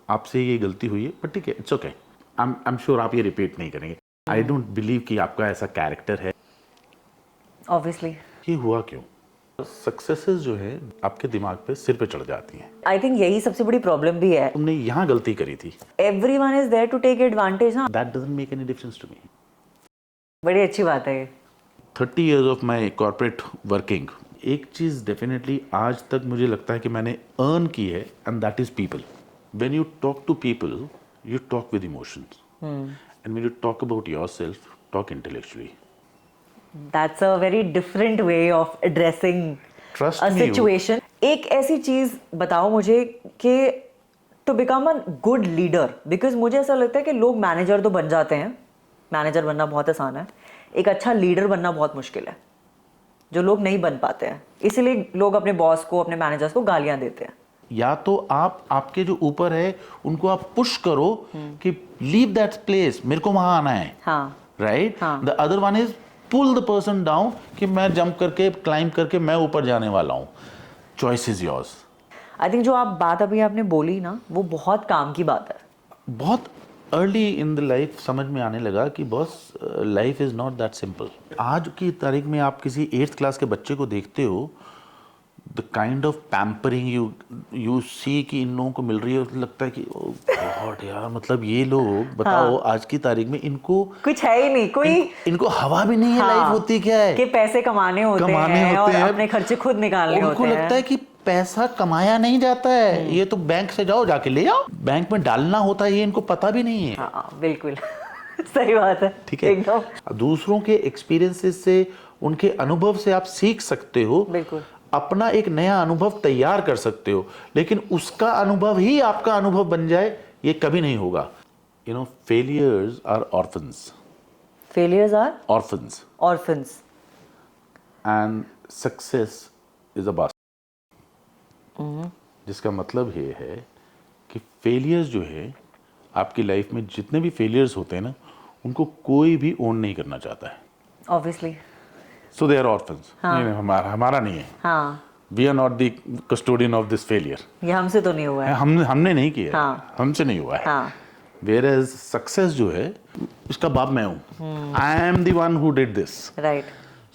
आपसे ये गलती हुई है, बट ठीक है, it's okay, I am sure आप ये रिपीट नहीं करेंगे। आई डोंट बिलीव कि आपका ऐसा कैरेक्टर है। ऑब्वियसली ये हुआ क्यों? सक्सेसेस जो है आपके दिमाग पे सिर पे चढ़ जाती हैं। आई थिंक यही सबसे बड़ी प्रॉब्लम भी है। तुमने यहाँ गलती करी थी, everyone is there to take advantage ना। That doesn't make any difference to me. बड़ी अच्छी बात है ये। 30 years of my corporate working, एक चीज़ डेफिनेटली आज तक मुझे लगता है कि मैंने अर्न की है, and that is people. When you talk to people, you talk with emotions, and when you talk about yourself, talk intellectually. That's a very different way of addressing Trust a me, situation. एक ऐसी चीज बताओ मुझे कि to become a good leader, because मुझे ऐसा लगता है कि लोग मैनेजर तो बन जाते हैं, मैनेजर बनना बहुत आसान है, एक अच्छा लीडर बनना बहुत मुश्किल है, जो लोग नहीं बन पाते हैं। इसीलिए लोग अपने बॉस को, अपने मैनेजर्स को गालियां देते हैं। या तो आप आपके जो ऊपर है उनको आप पुश करो कि लीव दैट प्लेस, मेरे को वहां आना है, हाँ राइट। हाँ। The other one is pull the person down कि मैं जंप करके, क्लाइंब करके मैं ऊपर जाने वाला हूं। Choice is yours. I think जो आप बात अभी आपने बोली ना, वो बहुत काम की बात है। बहुत अर्ली इन द लाइफ समझ में आने लगा कि boss, life is not that simple. आज की तारीख में आप किसी 8th क्लास के बच्चे को देखते हो, the kind of pampering you see कि इन लोगों को मिल रही है, तो लगता है कि ओह गॉड यार, मतलब ये लोग बताओ आज की तारीख में इनको कुछ है ही नहीं, कोई इनको हवा भी नहीं है। हाँ, लाइफ होती क्या है कि पैसे कमाने होते हैं और अपने खर्चे खुद निकालने उनको होते हैं। लगता है कि पैसा कमाया नहीं जाता है, ये तो बैंक से जाओ, जाके ले आओ, बैंक में डालना होता है, ये इनको पता भी नहीं है। हाँ बिल्कुल सही बात है। ठीक है, एकदम दूसरों के एक्सपीरियंसेस से, उनके अनुभव से आप सीख सकते हो, बिल्कुल। अपना एक नया अनुभव तैयार कर सकते हो, लेकिन उसका अनुभव ही आपका अनुभव बन जाए, ये कभी नहीं होगा। You know, failures are orphans. Failures are orphans orphans and success is a basket. जिसका मतलब ये है कि फेलियर्स जो है आपकी लाइफ में, जितने भी फेलियर्स होते हैं ना, उनको कोई भी ओन नहीं करना चाहता है। Obviously so they are orphans. नहीं, हमारा नहीं है। हाँ, we are not the custodian of this failure. ये हमसे तो नहीं हुआ है। हमने नहीं किया है। हाँ। हमसे नहीं हुआ है। हाँ Whereas सक्सेस जो है, इसका बाप मैं हूँ। I am the one who did this. Right.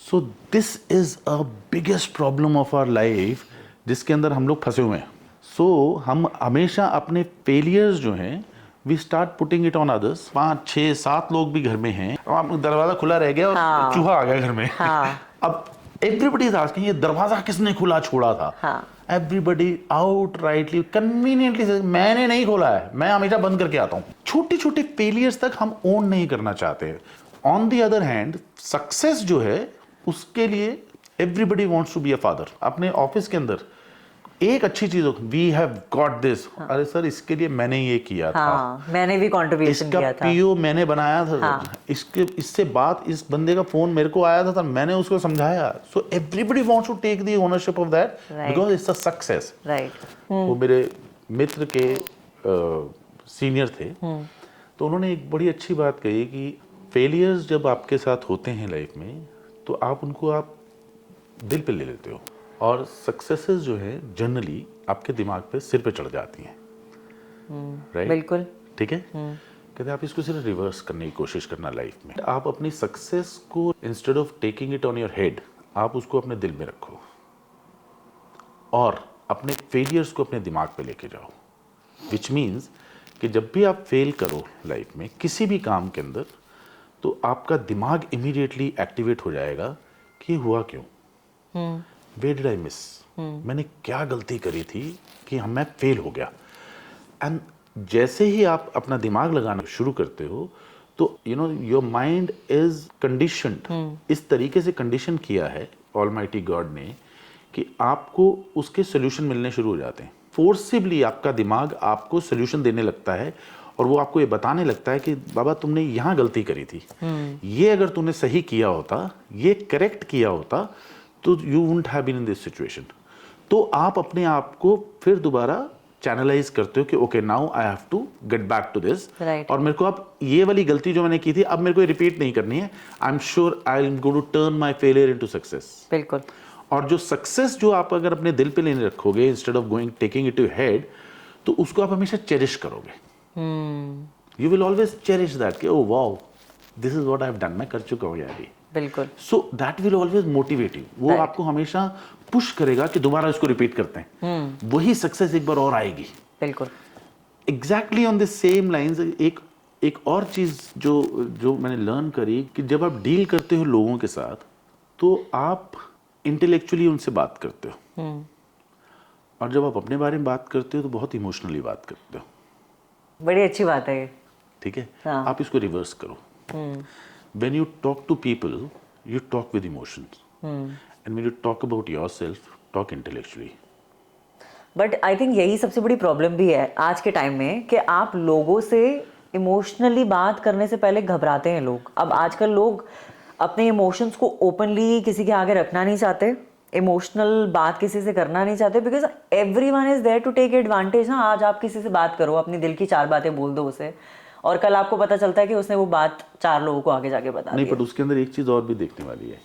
So this is a biggest problem of our life, जिसके अंदर हम लोग फंसे हुए हैं। सो हम हमेशा अपने फेलियर्स जो हैं, we start putting it on others. 5, 6, 7 लोग भी घर में हैं, अब दरवाजा खुला रह गया और हाँ। चूहा आ गया घर में। हाँ। अब एवरीबडी इज आस्किंग, ये दरवाजा किसने खुला छोड़ा था? हाँ। एवरीबडी आउट राइटली कन्वीनियंटली, मैंने नहीं खोला है, मैं हमेशा बंद करके आता हूँ। छोटे छोटे फेलियर्स तक हम ओन नहीं करना चाहते। On the other hand, success जो है, उसके लिए everybody wants to be a father. अपने ऑफिस के अंदर एक अच्छी चीज हो, वी हैव गॉट दिस, अरे सर इसके लिए मैंने ये किया था, मैंने भी कंट्रीब्यूशन किया था, पीओ मैंने बनाया था, इससे बात, इस बंदे का फोन मेरे को आया था, मैंने उसको समझाया। So everybody wants to take the ownership of that because it's a success. Right. वो मेरे मित्र के सीनियर थे, तो उन्होंने एक बड़ी अच्छी बात कही कि फेलियर्स जब आपके साथ होते हैं लाइफ में, तो आप उनको आप दिल पे ले लेते हो, और सक्सेसेस जो है जनरली आपके दिमाग पे, सिर पे चढ़ जाती हैं। राइट, बिल्कुल ठीक है। कहते हैं आप इसको सिर्फ रिवर्स करने की कोशिश करना लाइफ में। आप अपनी सक्सेस को, instead of taking it on your head, आप उसको अपने दिल में रखो, और अपने फेलियर्स को अपने दिमाग पे लेके जाओ। विच मीन्स कि जब भी आप फेल करो लाइफ में किसी भी काम के अंदर, तो आपका दिमाग इमीडिएटली एक्टिवेट हो जाएगा कि हुआ क्यों, Where did I miss? मैंने क्या गलती करी थी कि मैं फेल हो गया। एंड जैसे ही आप अपना दिमाग लगाना शुरू करते हो, तो you know your mind is conditioned, इस तरीके से कंडीशन किया है ऑलमाइटी गॉड ने कि आपको उसके सोल्यूशन मिलने शुरू हो जाते हैं। फोर्सिबली आपका दिमाग आपको सोल्यूशन देने लगता है, और वो आपको ये बताने लगता है कि बाबा तुमने यहाँ गलती करी थी, ये अगर तूने सही किया होता, ये करेक्ट किया होता, तो you wouldn't have been in this situation. तो आप अपने आप को फिर दोबारा चैनलाइज करते हो कि okay now I have to get back to this, और मेरे को अब ये वाली गलती जो मैंने की थी, अब मेरे को रिपीट नहीं करनी है। I am sure I am going to turn my failure into success. बिल्कुल। और जो सक्सेस जो आप अगर अपने दिल पे लेने रखोगे, instead of going taking it to head, तो उसको आप हमेशा चेरिश करोगे। You will always cherish that कि oh wow, this is what I have done, मैं कर चुका हूँ यार ये। बिल्कुल। So that will always motivate you. वो आपको हमेशा पुश करेगा कि दोबारा इसको रिपीट करते हैं, वही सक्सेस एक बार और आएगी। बिल्कुल। Exactly on the same lines एक और चीज जो मैंने लर्न करी कि जब आप डील करते हो लोगों के साथ तो आप इंटेलेक्चुअली उनसे बात करते हो, और जब आप अपने बारे में बात करते हो तो बहुत इमोशनली बात करते हो। बड़ी अच्छी बात है ये। ठीक है, हाँ। आप इसको रिवर्स करो। When you talk to people you talk with emotions, and when you talk about yourself talk intellectually. But I think यही सबसे बड़ी प्रॉब्लम भी है आज के टाइम में कि आप लोगों से इमोशनली बात करने से पहले घबराते हैं लोग। अब आजकल लोग अपने इमोशंस को ओपनली किसी के आगे रखना नहीं चाहते, इमोशनल बात किसी से करना नहीं चाहते, because everyone is there to take advantage. हाँ, आज आप किसी से बात करो, अपनी दिल की 4 बातें बोल दो उसे, और कल आपको पता चलता है कि उसने वो बात 4 लोगों को आगे जाके बता नहीं, दी। बट उसके अंदर एक चीज और भी देखने वाली है।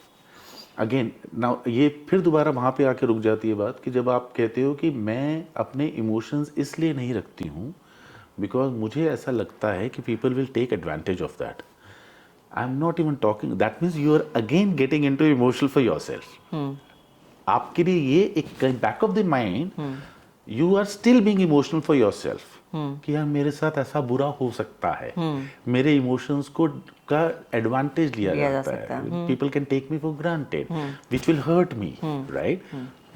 अगेन नाउ ये फिर दोबारा वहां पे आके रुक जाती है बात कि जब आप कहते हो कि मैं अपने इमोशंस इसलिए नहीं रखती हूँ बिकॉज मुझे ऐसा लगता है कि people will take advantage of that. I am not even talking, that means you are again getting into emotional for yourself. आपके लिए ये एक back of the mind you are still being emotional for yourself कि यार मेरे साथ ऐसा बुरा हो सकता है, मेरे इमोशंस को का एडवांटेज लिया जाता है, people can take me for granted which will hurt me, right?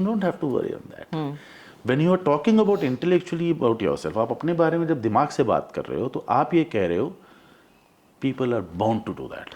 Don't have to worry on that. When you are talking about intellectually about yourself, आप अपने बारे में जब दिमाग से बात कर रहे हो तो आप ये कह रहे हो people are bound to do that,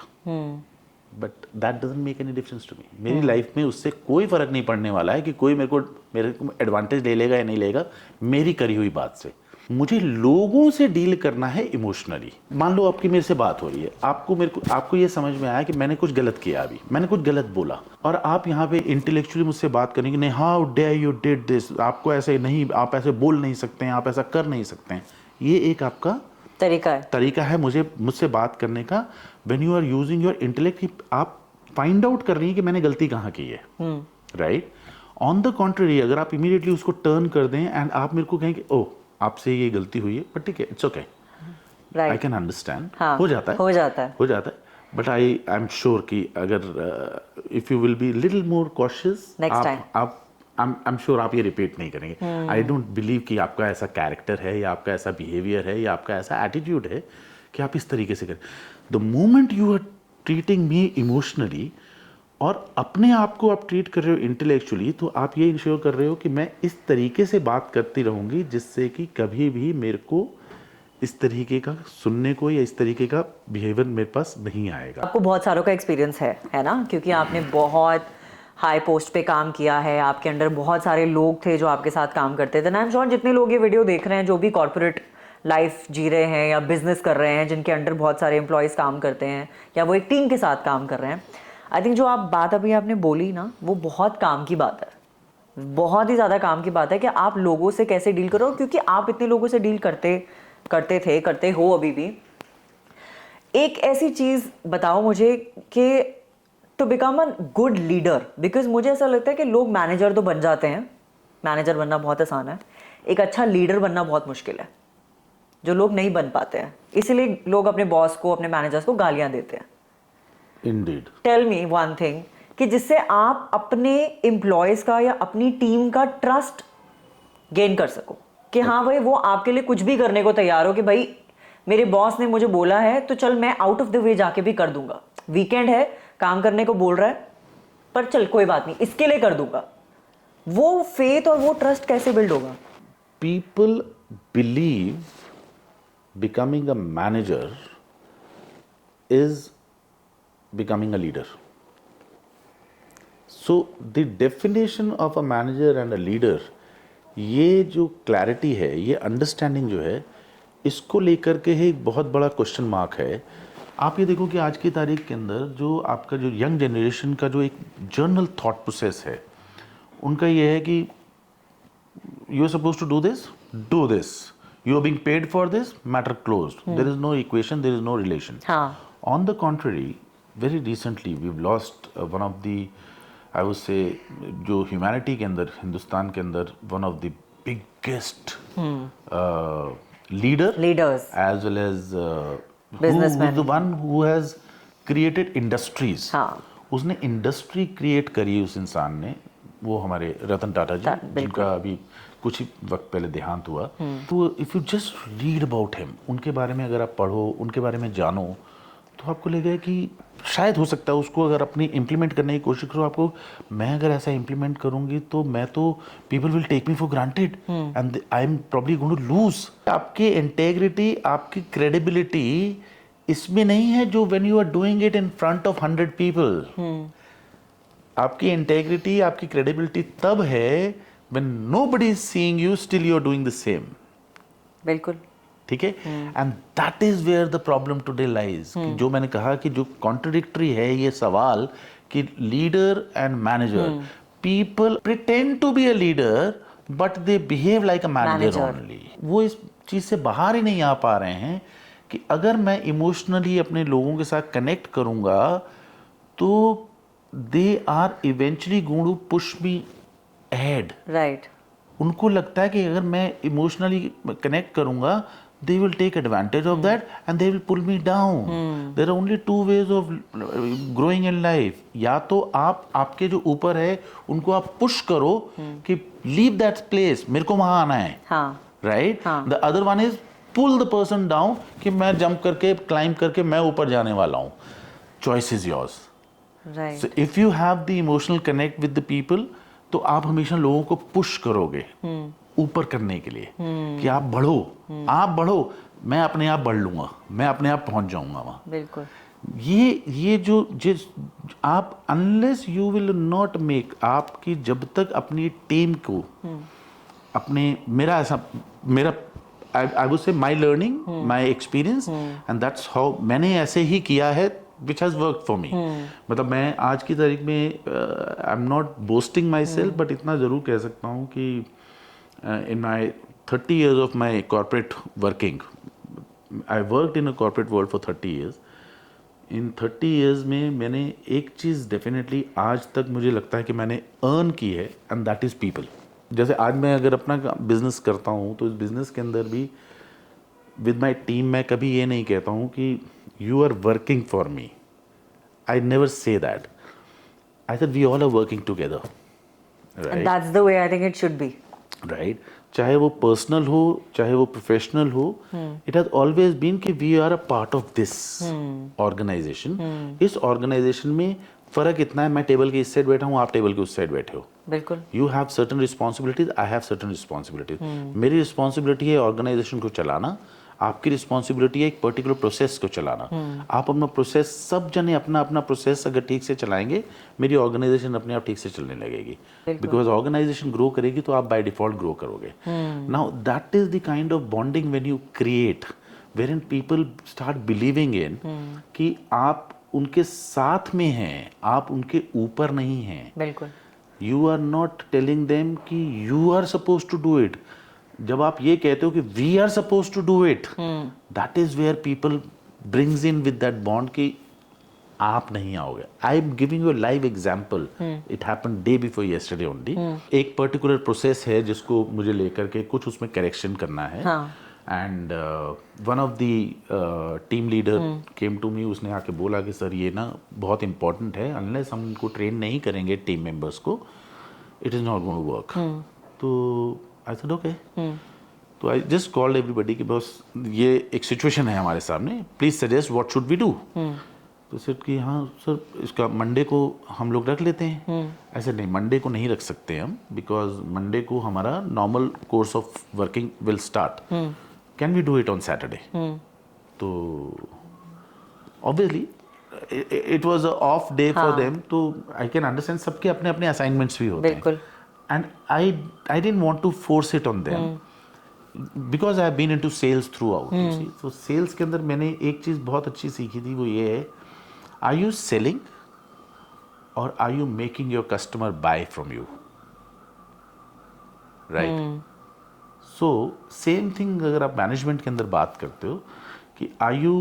but that doesn't make any difference to me. मेरी लाइफ में उससे कोई फर्क नहीं पड़ने वाला है कि कोई मेरे को एडवांटेज ले लेगा या नहीं लेगा मेरी करी हुई बात से। मुझे लोगों से डील करना है इमोशनली। मान लो आपकी मेरे से बात हो रही है, आपको ये समझ में आया कि मैंने कुछ गलत किया, अभी मैंने कुछ गलत बोला, और आप यहाँ पे इंटेलेक्चुअली मुझसे बात करने की, नहीं how dare you did this, आपको ऐसे नहीं, आप ऐसे बोल नहीं सकते हैं, आप ऐसा कर नहीं सकते हैं। ये एक आपका तरीका है मुझसे बात करने का। When you are using your intellect, आप फाइंड आउट कर रही है कि मैंने गलती कहाँ की है, राइट? ऑन द कॉन्ट्ररी, अगर आप इमीडिएटली उसको टर्न कर दें एंड आप मेरे को कहें कि ओह आपसे ये गलती हुई है, बट ठीक है, it's okay, I can understand, हो जाता है। बट आई एम श्योर कि अगर if you will be little more cautious next time, आप आई एम श्योर आप ये रिपीट नहीं करेंगे। आई डोंट बिलीव कि आपका ऐसा कैरेक्टर है या आपका ऐसा बिहेवियर है या आपका ऐसा एटीट्यूड है कि आप इस तरीके से करें। The moment you are treating me emotionally और अपने आप को आप ट्रीट कर रहे हो इंटेलेक्चुअली, तो आप ये इंश्योर कर रहे हो कि मैं इस तरीके से बात करती रहूंगी जिससे कि कभी भी मेरे को इस तरीके का सुनने को या इस तरीके का बिहेवियर मेरे पास नहीं आएगा। आपको बहुत सारों का एक्सपीरियंस है ना, क्योंकि आपने बहुत हाई पोस्ट पे काम किया है, आपके अंडर बहुत सारे लोग थे जो आपके साथ काम करते थे। आई एम श्योर जितने लोग ये वीडियो देख रहे हैं जो भी कॉर्पोरेट लाइफ जी रहे हैं या बिजनेस कर रहे हैं, जिनके अंडर बहुत सारे एम्प्लॉयज़ काम करते हैं या वो एक टीम के साथ काम कर रहे हैं, आई थिंक जो आप बात अभी आपने बोली ना, वो बहुत काम की बात है, बहुत ही ज़्यादा काम की बात है कि आप लोगों से कैसे डील करो, क्योंकि आप इतने लोगों से डील करते हो अभी भी। एक ऐसी चीज़ बताओ मुझे कि to become a good leader, because मुझे ऐसा लगता है कि लोग मैनेजर तो बन जाते हैं, मैनेजर बनना बहुत आसान है, एक अच्छा लीडर बनना बहुत मुश्किल है, जो लोग नहीं बन पाते हैं, इसीलिए लोग अपने बॉस को, अपने मैनेजर्स को गालियां देते हैं। Indeed. Tell me one thing कि जिससे आप अपने एम्प्लॉयज का या अपनी टीम का ट्रस्ट गेन कर सको कि हाँ भाई वो आपके लिए कुछ भी करने को तैयार हो, कि भाई मेरे बॉस ने मुझे बोला है तो चल मैं आउट ऑफ द वे जाके भी कर दूंगा, वीकेंड है काम करने को बोल रहा है पर चल कोई बात नहीं इसके लिए कर दूंगा। वो फेथ और वो ट्रस्ट कैसे बिल्ड होगा? People believe becoming a manager is becoming a leader. So the definition of a manager and a leader, ये जो क्लैरिटी है, ये अंडरस्टैंडिंग जो है, इसको लेकर के ही एक बहुत बड़ा क्वेश्चन मार्क है। आप ये देखो कि आज की तारीख के अंदर जो आपका जो यंग जनरेशन का जो एक जर्नल थॉट प्रोसेस है, उनका ये है कि you are suppose to do this, you are being paid for this, matter closed, there is no equation, there is no relation. On the contrary, very recently we've lost one of the, I would say, जो humanity के अंदर, हिंदुस्तान के अंदर one of the biggest leaders as well as Businessmen. who is the one who has created industries. हाँ. उसने industry create करी उस इंसान ने, वो हमारे रतन टाटा जी, जिनका अभी कुछ ही वक्त पहले देहांत हुआ. तो if you just read about him, उनके बारे में अगर आप पढ़ो, उनके बारे में जानो, तो आपको लगेगा कि शायद हो सकता है उसको अगर अपनी इम्प्लीमेंट करने की कोशिश करो, आपको मैं अगर ऐसा इम्प्लीमेंट करूंगी तो मैं तो people will take me for granted and I am probably going to lose. आपकी इंटेग्रिटी, आपकी क्रेडिबिलिटी इसमें नहीं है जो when you are doing it in front of 100 people. आपकी इंटेग्रिटी, आपकी क्रेडिबिलिटी तब है when nobody is seeing you, still you are doing the same. बिल्कुल. ठीक है. And that is where the problem today lies. जो मैंने कहा कि जो कॉन्ट्रडिक्टरी है ये सवाल कि leader and manager, people pretend to be a leader but they behave like a manager only. वो इस चीज से बाहर ही नहीं आ पा रहे हैं कि अगर मैं इमोशनली अपने लोगों के साथ कनेक्ट करूंगा तो they are eventually going to push me ahead. Right. उनको लगता है कि अगर मैं इमोशनली कनेक्ट करूंगा, they will take advantage of that and they will pull me down. There are only two ways of growing in life. या तो आप आपके जो ऊपर है उनको आप पुश करो कि leave that place, मेरे को वहां आना है. हाँ. Right? The other one is pull the person down कि मैं jump करके climb करके मैं ऊपर जाने वाला हूँ. Choice is yours. Right. So if you have the emotional connect with the people, तो आप हमेशा लोगों को पुश करोगे ऊपर करने के लिए कि आप बढ़ो, आप बढ़ो, मैं अपने आप बढ़ लूंगा, मैं अपने आप पहुंच जाऊंगा वहां. बिल्कुल. ये जो जिस आप unless you will not make, आपकी जब तक अपनी टीम को अपने, मेरा I would say my learning, my experience and that's how मैंने ऐसे ही किया है which has worked for me. मतलब मैं आज की तारीख में आई am not boasting my self, but इतना ज़रूर कह सकता हूँ कि in my 30 years of my corporate working, I worked in a corporate world for 30 years. In 30 years में मैंने एक चीज़ डेफिनेटली आज तक मुझे लगता है कि मैंने अर्न की है, एंड दैट इज़ पीपल. जैसे आज मैं अगर अपना बिजनेस करता हूँ तो इस बिजनेस के अंदर भी विद माई टीम मैं कभी ये नहीं कहता हूँ कि you are working for me. I never say that. I said we all are working together. And that's the way I think it should be. Right. चाहे वो पर्सनल हो, चाहे वो प्रोफेशनल हो, इट हैज ऑलवेज बीन कि we are a part of this organization. इस organization में फर्क इतना है, मैं टेबल के इस साइड बैठा हूँ, आप टेबल के उस साइड बैठे हो. बिल्कुल. You have certain responsibilities, I have certain responsibilities. मेरी रिस्पॉन्सिबिलिटी है ऑर्गेनाइजेशन को चलाना, आपकी रिस्पॉन्सिबिलिटी है एक पर्टिकुलर प्रोसेस को चलाना. आप अपना प्रोसेस, सब जने अपना अपना प्रोसेस अगर ठीक से चलाएंगे, मेरी ऑर्गेनाइजेशन अपने आप ठीक से चलने लगेगी. बिकॉज ऑर्गेनाइजेशन ग्रो करेगी तो आप बाय डिफॉल्ट ग्रो करोगे. Now that is the kind of bonding when you create, where people start believing in कि आप उनके साथ में हैं, आप उनके ऊपर नहीं हैं. बिल्कुल. You are not telling them कि you are suppose to do it. जब आप ये कहते हो कि we are suppose to do it, that is where people brings in with that bond कि आप नहीं आओगे. I am giving you a live example. It happened day before yesterday only. एक पर्टिकुलर प्रोसेस है जिसको मुझे लेकर के कुछ उसमें करेक्शन करना है. And one of the team leader came to me. उसने आके बोला कि सर ये ना बहुत इंपॉर्टेंट है, अनलेस हम उनको ट्रेन नहीं करेंगे टीम मेंबर्स को, it is not going to work. तो आई सेड ओके. तो आई जस्ट कॉल्ड एवरीबडी कि बस ये एक सिचुएशन है हमारे सामने, please suggest what should we do. तो सर कि हाँ सर, इसका मंडे को हम लोग रख लेते हैं. ऐसे नहीं, मंडे को नहीं रख सकते हम, बिकॉज मंडे को हमारा normal course of working will start. Can we do it on Saturday? तो obviously it was a off day for them, तो आई कैन अंडरस्टैंड. सबके अपने अपने असाइनमेंट्स भी होते हैं. And I didn't want to force it on them because I have been into sales throughout. You see, so sales के अंदर मैंने एक चीज़ बहुत अच्छी सीखी थी, वो ये है, are you selling or are you making your customer buy from you? Right? So same thing अगर आप मैनेजमेंट के अंदर बात करते हो कि are you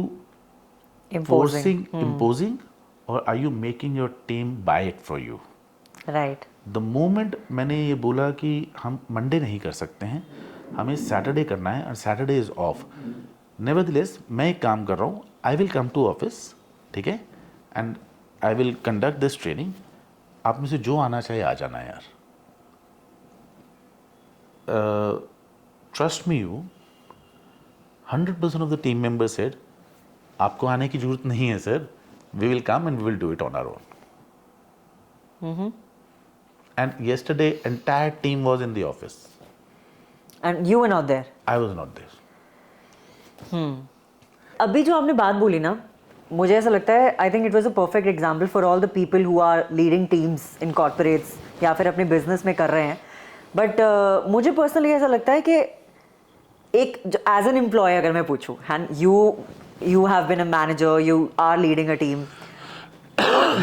forcing, imposing or are you making your team buy it for you? Right. The moment मैंने ये बोला कि हम मंडे नहीं कर सकते हैं, हमें सैटरडे करना है और सैटरडे इज ऑफ, नेवरदलेस मैं एक काम कर रहा हूँ, I will come to office, ठीक है, and I will conduct this training, आप में से जो आना चाहिए आ जाना यार. Trust me you, 100% of the team member said आपको आने की जरूरत नहीं है sir, we will come and we will do it on our own. And yesterday entire team was in the office. And you were not there. I was not there. अभी जो आपने बात बोली ना, मुझे ऐसा लगता है I think it was a perfect example for all the people who are leading teams in corporates या फिर अपने बिजनेस में कर रहे हैं. बट मुझे पर्सनली ऐसा लगता है कि एक एज एन एम्प्लॉय अगर मैं पूछूं, and you have been a manager, you are leading a team,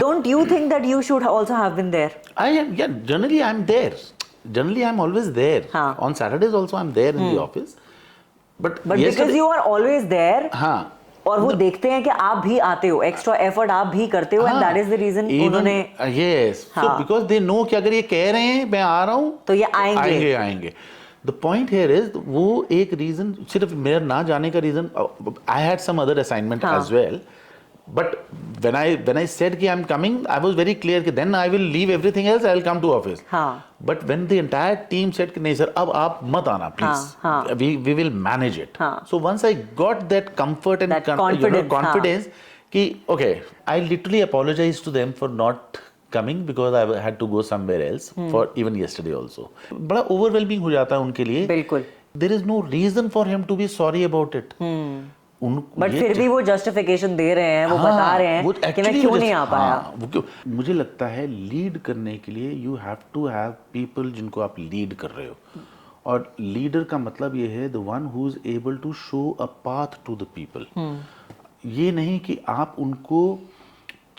don't you think that you should also have been there? I am, yeah, generally I'm there. Generally I'm always there. हाँ. On Saturdays also I'm there in the office. But because you are always there, हाँ. और वो देखते हैं कि आप भी आते हो, एक्स्ट्रा एफर्ट आप भी करते हो, and that is the reason उन्होंने. Yes. So because they know कि अगर ये कह रहे हैं मैं आ रहा हूँ तो ये आएंगे. The point here is वो एक रीजन सिर्फ मेरा ना जाने का reason, I had some other assignment as well. But when I said कि I'm coming, I was very clear कि then I will leave everything else, I will come to office. हाँ. But when the entire team said कि नहीं sir, अब आप मत आना please. हाँ. We will manage it. हाँ. So once I got that comfort and that confidence, कि okay, I literally apologized to them for not coming because I had to go somewhere else for even yesterday also. बड़ा overwhelming हो जाता है उनके लिए. बिल्कुल. There is no reason for him to be sorry about it. But फिर भी वो जस्टिफिकेशन दे रहे हैं, वो बता रहे हैं कि मैं क्यों नहीं आ पाया. मुझे लगता है लीड करने के लिए you have to have people जिनको आप लीड कर रहे हो, और लीडर का मतलब ये है the one who is able to show a path to the people. ये नहीं कि आप उनको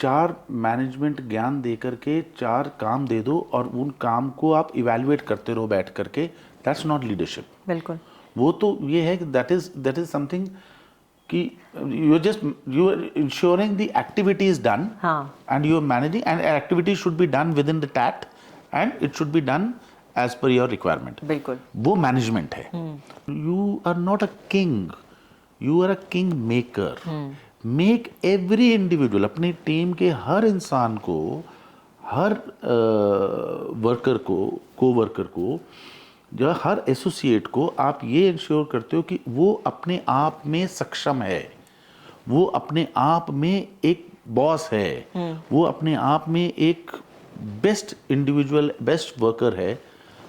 4 मैनेजमेंट ज्ञान दे करके 4 काम दे दो और उन काम को आप इवेल्युएट करते रहो बैठ करके. That's not leadership. बिल्कुल. वो तो ये है कि दैट इज समथिंग कि you are ensuring the activity is done. हाँ. And you are managing, and activity should be done within the TAT and it should be done as per your requirement. बिल्कुल. वो management है. You are not a king, you are a king maker. Make every individual, अपनी team के हर इंसान को, हर worker को, को-वर्कर को, जो हर एसोसिएट को आप ये इंश्योर करते हो कि वो अपने आप में सक्षम है, वो अपने आप में एक बॉस है, वो अपने आप में एक बेस्ट इंडिविजुअल, बेस्ट वर्कर है.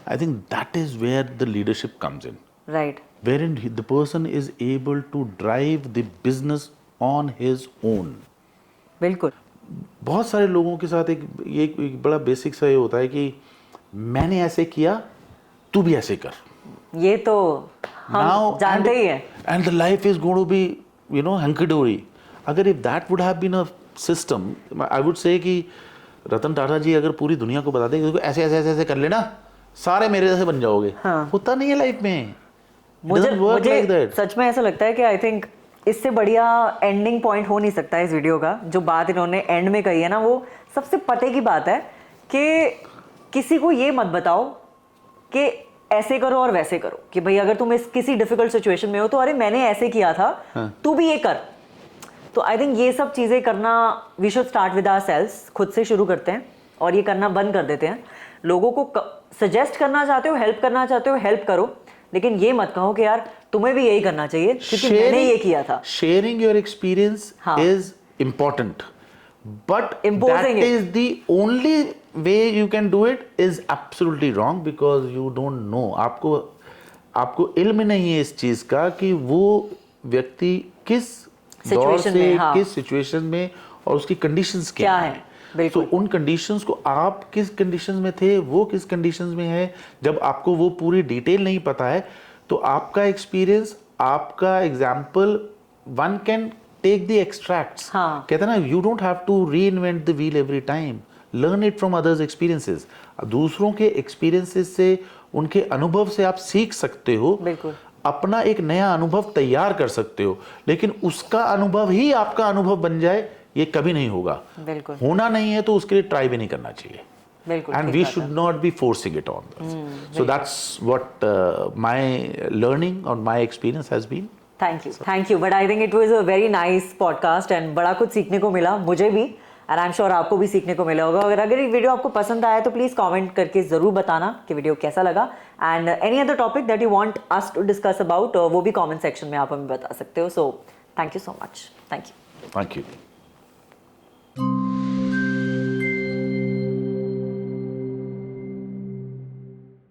I think that is where the leadership comes in. Right. wherein the person is able to drive the business on his own. बिल्कुल. बहुत सारे लोगों के साथ एक बड़ा बेसिक सा ये होता है कि मैंने ऐसे किया, तू भी ऐसे कर. ये तो हम जानते ही हैं. And the life is going to be, hunky dory. अगर if that would have been a system, I would say कि रतन टाटा जी अगर पूरी दुनिया को बता दें कि ऐसे ऐसे ऐसे ऐसे कर लेना, सारे मेरे जैसे बन जाओगे. हाँ. होता नहीं है लाइफ में. मुझे सच में ऐसा लगता है कि आई थिंक इससे बढ़िया एंडिंग पॉइंट हो नहीं सकता इस वीडियो का. जो बात इन्होंने एंड में कही है ना, वो सबसे पते की बात है कि किसी को ये मत बताओ कि ऐसे करो और वैसे करो, कि भाई अगर तुम इस किसी डिफिकल्ट सिचुएशन में हो तो अरे मैंने ऐसे किया था, तू भी ये कर. तो आई थिंक ये सब चीज़ें करना, we should start with ourselves. खुद से शुरू करते हैं और ये करना बंद कर देते हैं. लोगों को सजेस्ट करना चाहते हो, हेल्प करना चाहते हो, हेल्प करो, लेकिन ये मत कहो कि यार तुम्हें भी यही करना चाहिए क्योंकि मैंने ये किया था. Sharing your experience is important, but that is the only way you can do it is absolutely wrong, because you don't know. आपको इल्म नहीं है इस चीज का कि वो व्यक्ति किस दौर से, किस सिचुएशन में और उसकी कंडीशंस क्या हैं. तो उन कंडीशंस को, आप किस कंडीशंस में थे, वो किस कंडीशंस में है, जब आपको वो पूरी डिटेल नहीं पता है तो आपका एक्सपीरियंस, आपका example, one can take the extracts. कहते हैं ना, you don't have to reinvent the wheel every time, learn it from others experiences. दूसरों के एक्सपीरियंसेस से, उनके अनुभव से आप सीख सकते हो, अपना एक नया अनुभव तैयार कर सकते हो. लेकिन उसका अनुभव ही आपका अनुभव बन जाए, ये कभी नहीं होगा. होना नहीं है तो उसके लिए ट्राई भी नहीं करना चाहिए. बिल्कुल, and ठीक we बात should not be forcing it on us. So that's what my learning or my experience has been. Thank you but I think it was a very nice podcast and बड़ा कुछ सीखने को मिला मुझे भी and I am sure आपको भी सीखने को मिला होगा। अगर ये वीडियो आपको पसंद आया तो प्लीज़ कमेंट करके ज़रूर बताना कि वीडियो कैसा लगा and any other topic that you want us to discuss about वो भी कमेंट सेक्शन में आप हमें बता सकते हो। So thank you so much. Thank you. Thank you.